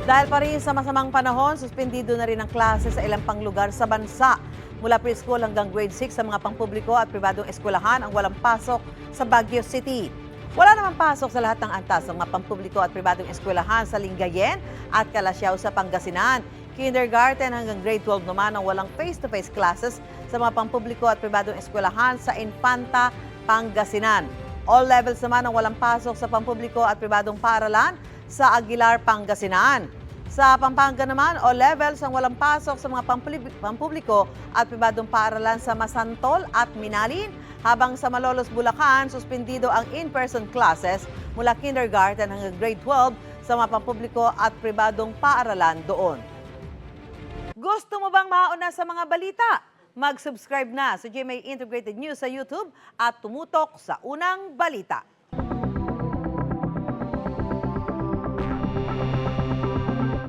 Dahil pa rin sa masamang panahon, suspendido na rin ang klase sa ilang pang lugar sa bansa. Mula preschool hanggang grade 6 sa mga pangpubliko at pribadong eskwelahan ang walang pasok sa Baguio City. Wala namang pasok sa lahat ng antas ng mga pampubliko at pribadong eskwelahan sa Lingayen at Calasiao sa Pangasinan. Kindergarten hanggang grade 12 naman ang walang face-to-face classes sa mga pampubliko at pribadong eskwelahan sa Infanta, Pangasinan. All levels naman ang walang pasok sa pampubliko at pribadong paaralan sa Aguilar, Pangasinan. Sa Pampanga naman, all levels ang walang pasok sa mga pampubliko at pribadong paaralan sa Masantol at Minalin, habang sa Malolos, Bulacan, suspendido ang in-person classes mula kindergarten hanggang grade 12 sa mga pampubliko at pribadong paaralan doon. Gusto mo bang mauna sa mga balita? Mag-subscribe na sa GMA Integrated News sa YouTube at tumutok sa unang balita.